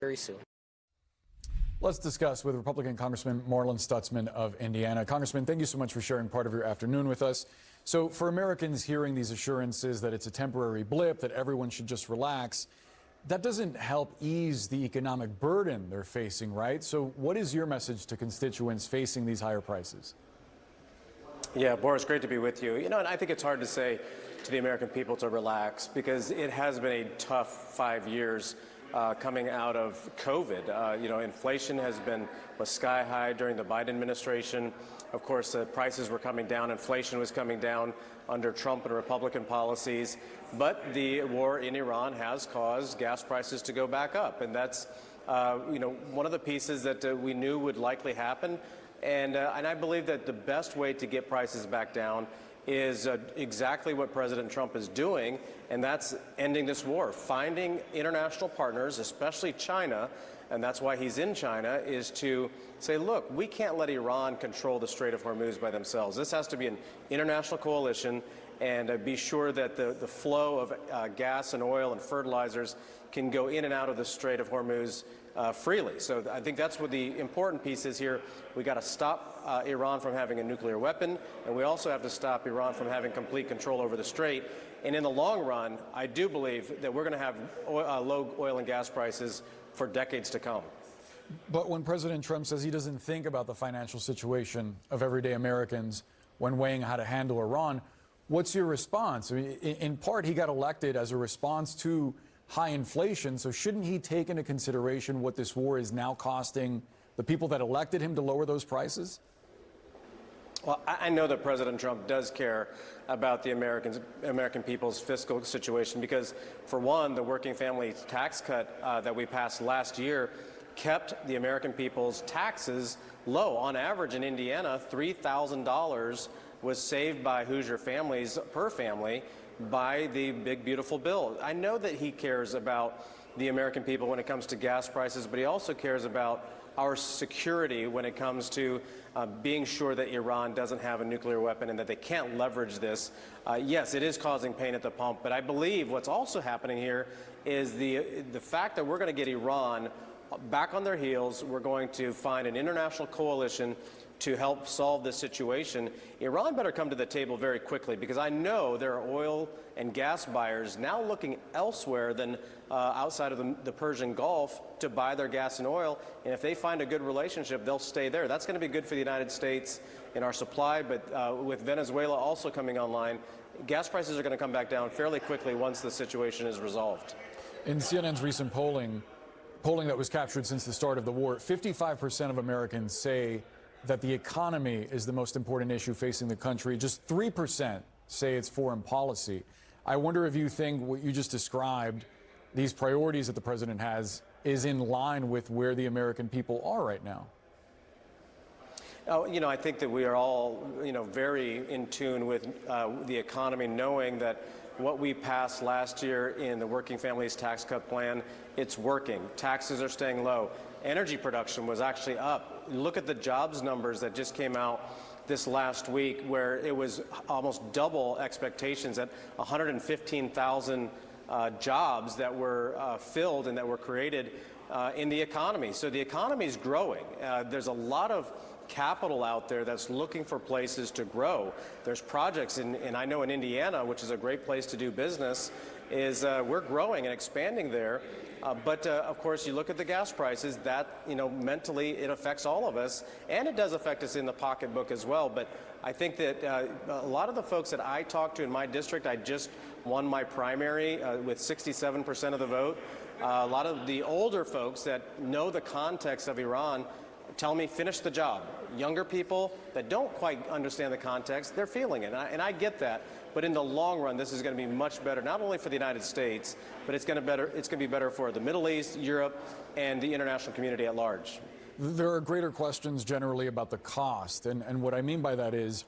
very soon. Let's discuss with Republican Congressman Marlin Stutzman of Indiana. Congressman, thank you so much for sharing part of your afternoon with us. So for Americans hearing these assurances that it's a temporary blip, that everyone should just relax, that doesn't help ease the economic burden they're facing, right? So what is your message to constituents facing these higher prices? Yeah, Boris, great to be with you. And I think it's hard to say to the American people to relax because it has been a tough 5 years coming out of COVID. Inflation was sky high during the Biden administration. Of course, the prices were coming down. Inflation was coming down under Trump and Republican policies. But the war in Iran has caused gas prices to go back up. And that's, one of the pieces that we knew would likely happen. And I believe that the best way to get prices back down is exactly what President Trump is doing, and that's ending this war, finding international partners, especially China, and that's why he's in China, is to say, look, we can't let Iran control the Strait of Hormuz by themselves. This has to be an international coalition, and be sure that the flow of gas and oil and fertilizers can go in and out of the Strait of Hormuz freely. So I think that's what the important piece is here. We got to stop Iran from having a nuclear weapon, and we also have to stop Iran from having complete control over the Strait. And in the long run, I do believe that we're going to have low oil and gas prices for decades to come. But when President Trump says he doesn't think about the financial situation of everyday Americans when weighing how to handle Iran, what's your response? I mean, in part, he got elected as a response to high inflation, so shouldn't he take into consideration what this war is now costing the people that elected him to lower those prices? Well, I know that President Trump does care about the American people's fiscal situation because, for one, the working family tax cut that we passed last year kept the American people's taxes low. On average in Indiana, $3,000 was saved by Hoosier families per family by the big, beautiful bill. I know that he cares about the American people when it comes to gas prices, but he also cares about our security when it comes to being sure that Iran doesn't have a nuclear weapon and that they can't leverage this. Yes, it is causing pain at the pump, but I believe what's also happening here is the fact that we're going to get Iran back on their heels. We're going to find an international coalition to help solve this situation. Iran better come to the table very quickly because I know there are oil and gas buyers now looking elsewhere than outside of the Persian Gulf to buy their gas and oil. And if they find a good relationship, they'll stay there. That's going to be good for the United States in our supply. But with Venezuela also coming online, gas prices are going to come back down fairly quickly once the situation is resolved. In CNN's recent polling that was captured since the start of the war, 55% of Americans say that the economy is the most important issue facing the country. Just 3% say it's foreign policy. I wonder if you think what you just described, these priorities that the president has, is in line with where the American people are right now. Oh, I think that we are all, very in tune with the economy, knowing that what we passed last year in the Working Families Tax Cut Plan, it's working. Taxes are staying low. Energy production was actually up. Look at the jobs numbers that just came out this last week, where it was almost double expectations at 115,000 jobs that were filled and that were created in the economy. So the economy is growing. There's a lot of capital out there that's looking for places to grow. There's projects, and I know in Indiana, which is a great place to do business, is we're growing and expanding there. But of course, you look at the gas prices, that, mentally it affects all of us, and it does affect us in the pocketbook as well. But I think that a lot of the folks that I talk to in my district, I just won my primary with 67% of the vote. A lot of the older folks that know the context of Iran tell me, finish the job. Younger people that don't quite understand the context, they're feeling it, and I get that. But in the long run, this is going to be much better, not only for the United States, but it's going to be better for the Middle East, Europe, and the international community at large. There are greater questions generally about the cost, and what I mean by that is,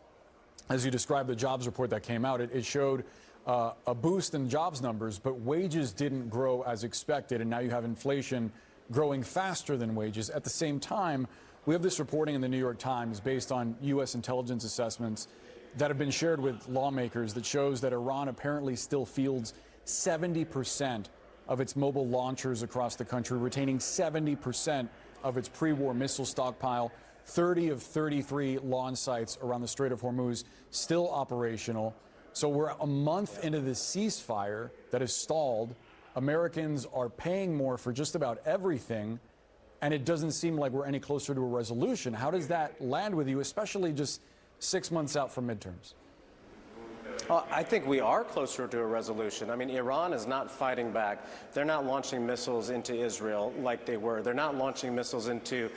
as you described the jobs report that came out, it showed a boost in jobs numbers, but wages didn't grow as expected, and now you have inflation growing faster than wages. At the same time, we have this reporting in the New York Times based on U.S. intelligence assessments that have been shared with lawmakers that shows that Iran apparently still fields 70% of its mobile launchers across the country, retaining 70% of its pre-war missile stockpile. 30 of 33 launch sites around the Strait of Hormuz still operational. So we're a month into the ceasefire that has stalled. Americans are paying more for just about everything, and it doesn't seem like we're any closer to a resolution. How does that land with you, especially just 6 months out from midterms? I think we are closer to a resolution. I mean, Iran is not fighting back. They're not launching missiles into Israel like they were. They're not launching missiles into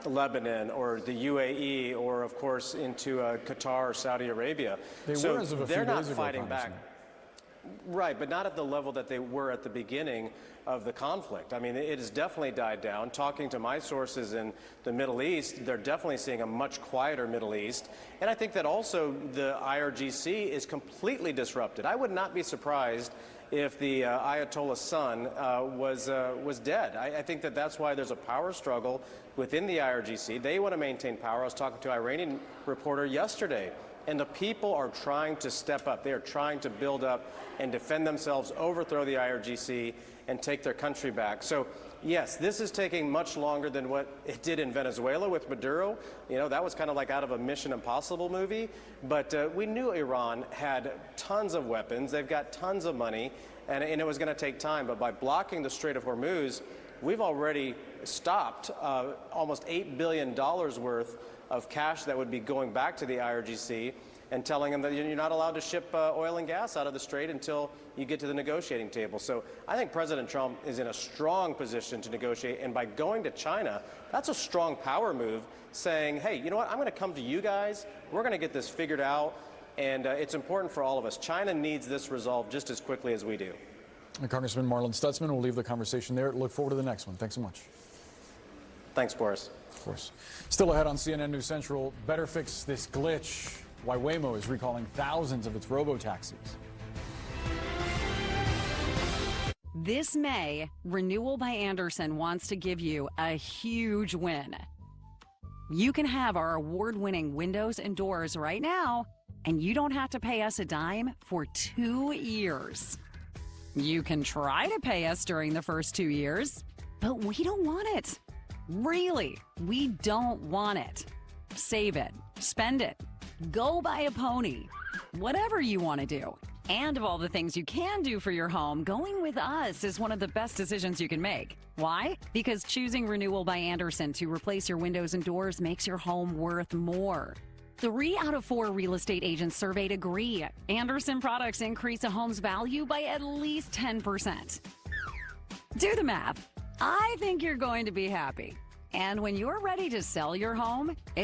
Lebanon or the UAE or, of course, into Qatar or Saudi Arabia. They were as of a few they're not days ago, fighting back. Congressman. Right, but not at the level that they were at the beginning of the conflict. I mean, it has definitely died down. Talking to my sources in the Middle East, they're definitely seeing a much quieter Middle East. And I think that also the IRGC is completely disrupted. I would not be surprised if the Ayatollah's son was dead. I think that that's why there's a power struggle within the IRGC. They want to maintain power. I was talking to an Iranian reporter yesterday. And the people are trying to step up. They are trying to build up and defend themselves, overthrow the IRGC, and take their country back. So, yes, this is taking much longer than what it did in Venezuela with Maduro. You know, that was kind of like out of a Mission Impossible movie. But we knew Iran had tons of weapons. They've got tons of money, and it was going to take time. But by blocking the Strait of Hormuz, we've already stopped almost $8 billion worth of cash that would be going back to the IRGC and telling them that you're not allowed to ship oil and gas out of the strait until you get to the negotiating table. So I think President Trump is in a strong position to negotiate, and by going to China, that's a strong power move, saying, hey, you know what, I'm going to come to you guys, we're going to get this figured out, and it's important for all of us. China needs this resolved just as quickly as we do. And Congressman Marlin Stutzman, we'll leave the conversation there. Look forward to the next one. Thanks so much. Thanks, Boris. Of course. Still ahead on CNN News Central, better fix this glitch. Why Waymo is recalling thousands of its robo-taxis. This May, Renewal by Andersen wants to give you a huge win. You can have our award-winning windows and doors right now, and you don't have to pay us a dime for 2 years. You can try to pay us during the first 2 years, but we don't want it. Really, we don't want it. Save it, spend it, go buy a pony, whatever you want to do. And of all the things you can do for your home, going with us is one of the best decisions you can make. Why? Because choosing Renewal by Andersen to replace your windows and doors makes your home worth more. 3 out of 4 real estate agents surveyed agree Andersen products increase a home's value by at least 10%. Do the math. I think you're going to be happy. And when you're ready to sell your home, it's